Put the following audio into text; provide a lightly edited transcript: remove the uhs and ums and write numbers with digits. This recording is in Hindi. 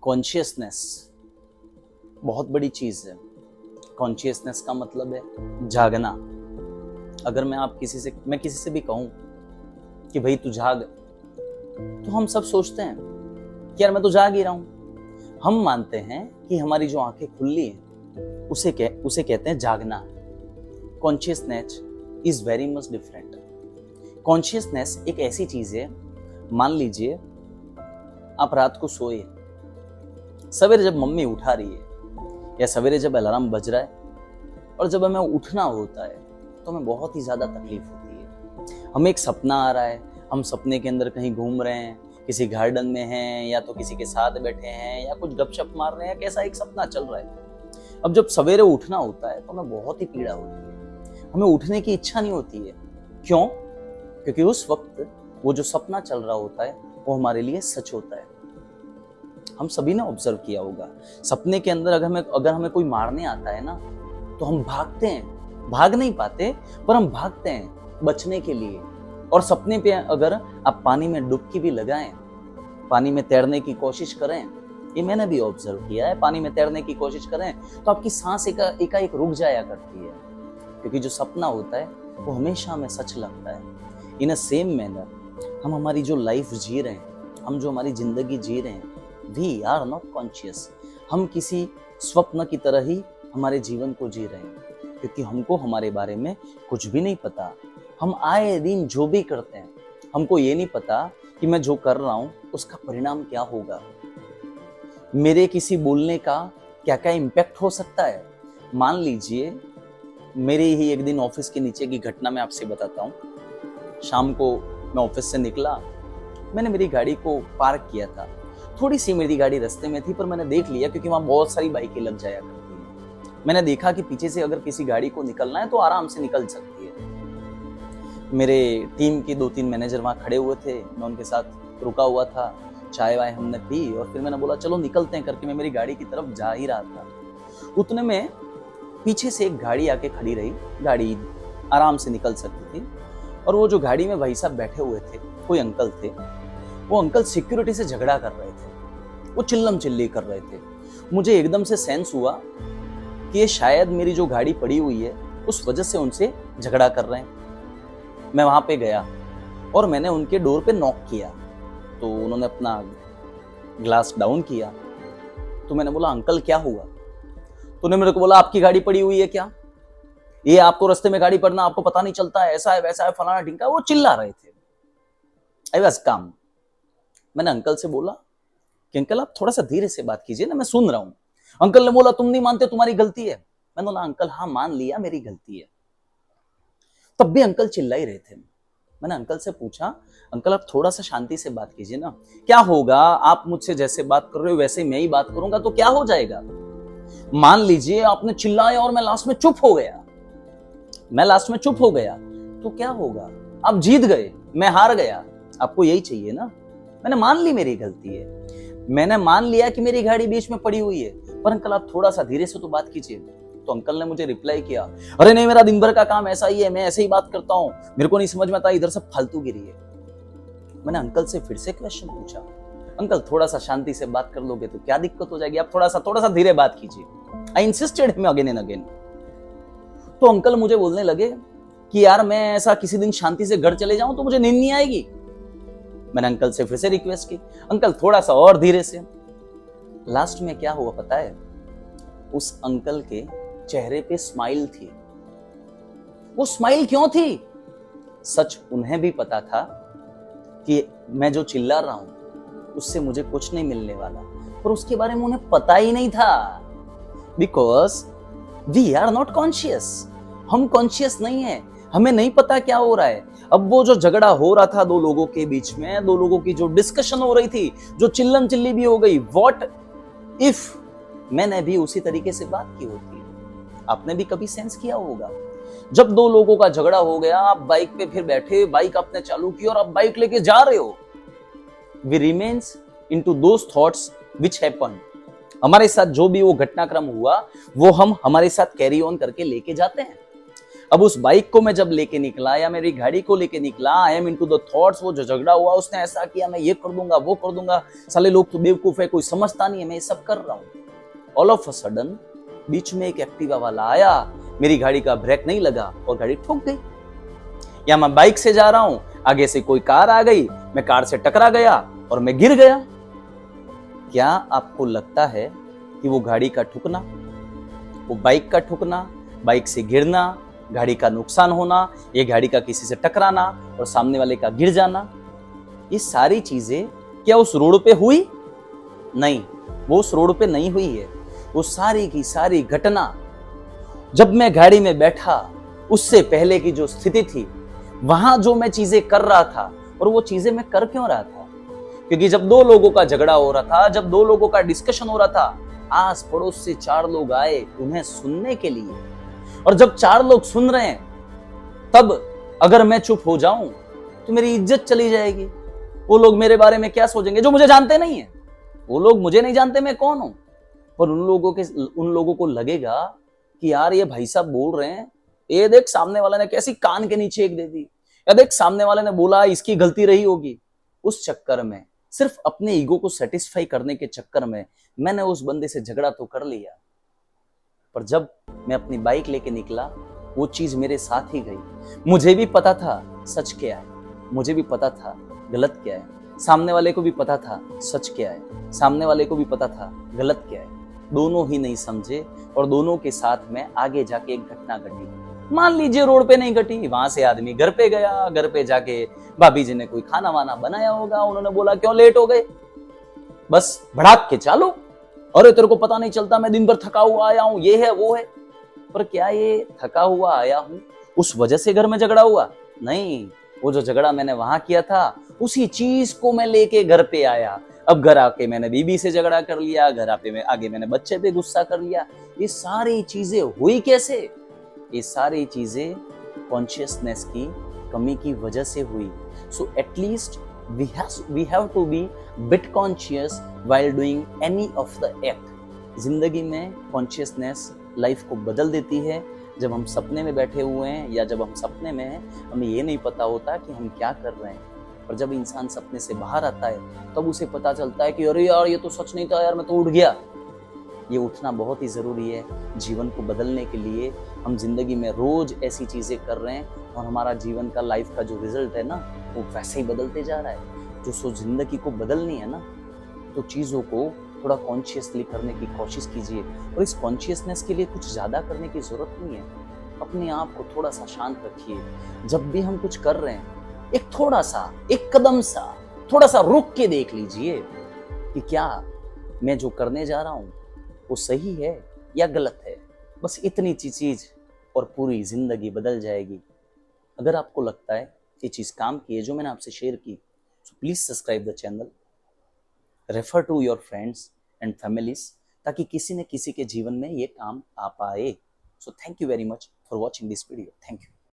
कॉन्शियसनेस बहुत बड़ी चीज है। कॉन्शियसनेस का मतलब है जागना। अगर मैं किसी से भी कहूं कि भाई तू जाग, तो हम सब सोचते हैं कि यार मैं तो जाग ही रहा हूं। हम मानते हैं कि हमारी जो आंखें खुली हैं उसे कहते हैं जागना। Consciousness is very much different. Consciousness एक ऐसी चीज है, मान लीजिए आप रात को सोए, सवेरे जब मम्मी उठा रही है या सवेरे जब अलार्म बज रहा है और जब हमें उठना होता है तो हमें बहुत ही ज्यादा तकलीफ होती है। हमें एक सपना आ रहा है, हम सपने के अंदर कहीं घूम रहे हैं, किसी गार्डन में हैं या तो किसी के साथ बैठे हैं या कुछ गपशप मार रहे हैं, कैसा एक सपना चल रहा है। अब जब सवेरे उठना होता है तो हमें बहुत ही पीड़ा होती है, हमें उठने की इच्छा नहीं होती है। क्यों? क्योंकि उस वक्त वो जो सपना चल रहा होता है वो हमारे लिए सच होता है। हम सभी ने ऑब्जर्व किया होगा, सपने के अंदर अगर हमें कोई मारने आता है ना तो हम भागते हैं, भाग नहीं पाते पर हम भागते हैं बचने के लिए। और सपने पे अगर आप पानी में डुबकी भी लगाएं, पानी में तैरने की कोशिश करें, ये मैंने भी ऑब्जर्व किया है, पानी में तैरने की कोशिश करें तो आपकी सांस एकाएक रुक जाया करती है, क्योंकि जो सपना होता है वो हमेशा हमें सच लगता है। इन अ सेम मैनर हम हमारी जो लाइफ जी रहे हैं, हम जो हमारी जिंदगी जी रहे हैं, वी आर नॉट कॉन्शियस। हम किसी स्वप्न की तरह ही हमारे जीवन को जी रहे हैं, क्योंकि हमको हमारे बारे में कुछ भी नहीं पता। हम आए दिन जो भी करते हैं, हमको ये नहीं पता कि मैं जो कर रहा हूं उसका परिणाम क्या होगा, मेरे किसी बोलने का क्या क्या इम्पैक्ट हो सकता है। मान लीजिए मेरे ही एक दिन ऑफिस के नीचे की घटना मैं आपसे बताता हूँ। शाम को मैं ऑफिस से निकला, मैंने मेरी गाड़ी को पार्क किया था। थोड़ी सी मेरी गाड़ी रास्ते में थी, पर मैंने देख लिया क्योंकि वहां बहुत सारी बाइकें लग जाया करती हैं। मैंने देखा कि पीछे से अगर किसी गाड़ी को निकलना है तो आराम से निकल सकती है। मेरे टीम के 2-3 मैनेजर वहां खड़े हुए थे, मैं उनके साथ रुका हुआ था, चाय वाय हमने पी और फिर मैंने बोला चलो निकलते हैं करके मैं मेरी गाड़ी की तरफ जा ही रहा था। उतने में पीछे से एक गाड़ी आके खड़ी रही, गाड़ी आराम से निकल सकती थी। और वो जो गाड़ी में भाई साहब बैठे हुए थे, कोई अंकल थे, वो अंकल सिक्योरिटी से झगड़ा कर रहे थे, वो चिल्लम चिल्ली कर रहे थे। मुझे एकदम से सेंस हुआ कि ये शायद मेरी जो गाड़ी पड़ी हुई है उस वजह से उनसे झगड़ा कर रहे हैं। मैं वहां पे गया और मैंने उनके डोर पे नॉक किया, तो उन्होंने अपना ग्लास डाउन किया। तो मैंने बोला अंकल क्या हुआ? तो उन्होंने मेरे को बोला आपकी गाड़ी पड़ी हुई है क्या? ये आपको रास्ते में गाड़ी पड़ना आपको पता नहीं चलता है, ऐसा है वैसा है फलाना ढिंका। वो चिल्ला रहे थे। आई वाज काम। मैंने अंकल से बोला कि अंकल आप थोड़ा सा धीरे से बात कीजिए ना, मैं सुन रहा हूं। अंकल ने बोला तुम नहीं मानते, तुम्हारी गलती है। मैंने बोला अंकल हाँ मान लिया मेरी गलती है। तब भी अंकल चिल्ला ही रहे थे। मैंने अंकल से पूछा अंकल आप थोड़ा सा शांति से बात कीजिए ना, क्या होगा आप मुझसे जैसे बात कर रहे हो वैसे मैं ही बात करूंगा तो क्या हो जाएगा? मान लीजिए आपने चिल्लाया और मैं लास्ट में चुप हो गया, तो क्या होगा? आप जीत गए, मैं हार गया। आपको यही चाहिए ना? मैंने मान ली मेरी गलती है, मैंने मान लिया कि मेरी गाड़ी बीच में पड़ी हुई है, पर अंकल आप थोड़ा सा धीरे से तो बात कीजिए। तो अंकल ने मुझे रिप्लाई किया अरे नहीं मेरा दिन भर का काम ऐसा ही है, मैं ऐसे ही बात करता हूं, मेरे को नहीं समझ में आता, इधर सब फालतूगिरी है। मैंने अंकल से फिर से क्वेश्चन पूछा अंकल थोड़ा सा शांति से बात कर लोगे तो क्या दिक्कत हो जाएगी? आप थोड़ा सा धीरे बात कीजिए। आई insisted him again and again. तो अंकल मुझे बोलने लगे कि यार मैं ऐसा किसी दिन शांति से घर चले जाऊं तो मुझे नींद नहीं आएगी। मैंने अंकल से फिर से रिक्वेस्ट की अंकल थोड़ा सा और धीरे से। लास्ट में क्या हुआ पता है? उस अंकल के चेहरे पे स्माइल थी। वो स्माइल क्यों थी? सच उन्हें भी पता था कि मैं जो चिल्ला रहा हूं उससे मुझे कुछ नहीं मिलने वाला, पर उसके बारे में उन्हें पता ही नहीं था। Because we are not conscious. हम कॉन्शियस नहीं है, हमें नहीं पता क्या हो रहा है। अब वो जो झगड़ा हो रहा था दो लोगों के बीच में, दो लोगों की जो डिस्कशन हो रही थी, जो चिल्लम चिल्ली भी हो गई, व्हाट इफ मैंने भी उसी तरीके से बात की होती? आपने भी कभी सेंस किया होगा, जब दो लोगों का झगड़ा हो गया, आप बाइक पे फिर बैठे, बाइक आपने चालू की और आप बाइक लेके जा रहे हो, we remains into those thoughts which happened. हमारे साथ जो भी वो घटनाक्रम हुआ वो हम हमारे साथ कैरी ऑन करके लेके जाते हैं। अब उस बाइक को मैं जब लेके निकला या मेरी गाड़ी को लेके निकला, I am into the thoughts, वो जो झगड़ा हुआ उसने ऐसा किया, मैं ये कर दूंगा वो कर दूंगा, साले लोग तो बेवकूफ है, कोई समझता नहीं है, मैं ये सब कर रहा हूं। ऑल ऑफ अ सडन बीच में एक एक्टिवा वाला आया, मेरी गाड़ी का ब्रेक नहीं लगा और गाड़ी ठुक गई। या मैं बाइक से जा रहा हूं, आगे से कोई कार आ गई, मैं कार से टकरा गया और मैं गिर गया। क्या आपको लगता है कि वो गाड़ी का ठुकना, वो बाइक का ठुकना, बाइक से गिरना, गाड़ी का नुकसान होना, ये गाड़ी का किसी से टकराना और सामने वाले का गिर जाना, ये सारी चीजें क्या उस रोड पे हुई? नहीं, वो उस रोड पे नहीं हुई है। वो सारी की सारी घटना जब मैं गाड़ी में बैठा उससे पहले की जो स्थिति थी, वहां जो मैं चीजें कर रहा था, और वो चीजें मैं कर क्यों रहा था? क्योंकि जब दो लोगों का झगड़ा हो रहा था, जब दो लोगों का डिस्कशन हो रहा था, आस पड़ोस से 4 लोग आए उन्हें सुनने के लिए। और जब 4 लोग सुन रहे हैं, तब अगर मैं चुप हो जाऊं तो मेरी इज्जत चली जाएगी। वो लोग मेरे बारे में क्या सोचेंगे जो मुझे जानते नहीं है? वो लोग मुझे नहीं जानते मैं कौन हूं, पर उन लोगों को लगेगा कि यार ये भाई साहब बोल रहे हैं, ये देख सामने वाले ने कैसी कान के नीचे एक दे दी, या देख सामने वाले ने बोला इसकी गलती रही होगी। उस चक्कर में, सिर्फ अपने ईगो को सेटिस्फाई करने के चक्कर में मैंने उस बंदे से झगड़ा तो कर लिया, पर जब मैं अपनी बाइक लेके निकला वो चीज मेरे साथ ही गई। मुझे भी पता था सच क्या है, मुझे भी पता था गलत क्या है, सामने वाले को भी पता था सच क्या है, सामने वाले को भी पता था गलत क्या है। दोनों ही नहीं समझे और दोनों के साथ में आगे जाके एक घटना घटी। मान लीजिए रोड पे नहीं घटी, वहां से आदमी घर पे गया, घर पे जाके भाभी जी ने कोई खाना वाना बनाया होगा, उन्होंने बोला क्यों लेट हो गए, बस भड़ाक के चालो, अरे तेरे को पता नहीं चलता मैं दिन भर थका हुआ आया हूं, ये है वो है। पर क्या ये थका हुआ आया हूं उस वजह से घर में झगड़ा हुआ? नहीं, वो जो झगड़ा मैंने वहां किया था उसी चीज को मैं लेके घर पे आया। अब घर आके मैंने बीबी से झगड़ा कर लिया, घर आगे मैंने बच्चे पे गुस्सा कर लिया। ये सारी चीजें हुई कैसे? ये सारी चीजें कॉन्शियसनेस की कमी की वजह से हुई। So at least we have to be bit conscious while doing any of the act। जिंदगी में कॉन्शियसनेस लाइफ को बदल देती है। जब हम सपने में बैठे हुए हैं या जब हम सपने में हैं, हमें ये नहीं पता होता कि हम क्या कर रहे हैं, पर जब इंसान सपने से बाहर आता है तब उसे पता चलता है कि अरे यार ये तो सच नहीं था यार, मैं तो उठ गया। ये उठना बहुत ही ज़रूरी है जीवन को बदलने के लिए। हम जिंदगी में रोज ऐसी चीज़ें कर रहे हैं और हमारा जीवन का लाइफ का जो रिजल्ट है ना वो वैसे ही बदलते जा रहा है। जो सो जिंदगी को बदलनी है ना, तो चीज़ों को थोड़ा कॉन्शियसली करने की कोशिश कीजिए। और इस कॉन्शियसनेस के लिए कुछ ज़्यादा करने की ज़रूरत नहीं है। अपने आप को थोड़ा सा शांत रखिए। जब भी हम कुछ कर रहे हैं, एक थोड़ा सा, एक कदम सा, थोड़ा सा रुक के देख लीजिए कि क्या मैं जो करने जा रहा हूँ वो सही है या गलत है। बस इतनी चीज और पूरी जिंदगी बदल जाएगी। अगर आपको लगता है ये चीज काम की है जो मैंने आपसे शेयर की, so please subscribe the channel, refer to your friends and families, ताकि किसी न किसी के जीवन में ये काम आ पाए। So thank you very much for watching this video. Thank you.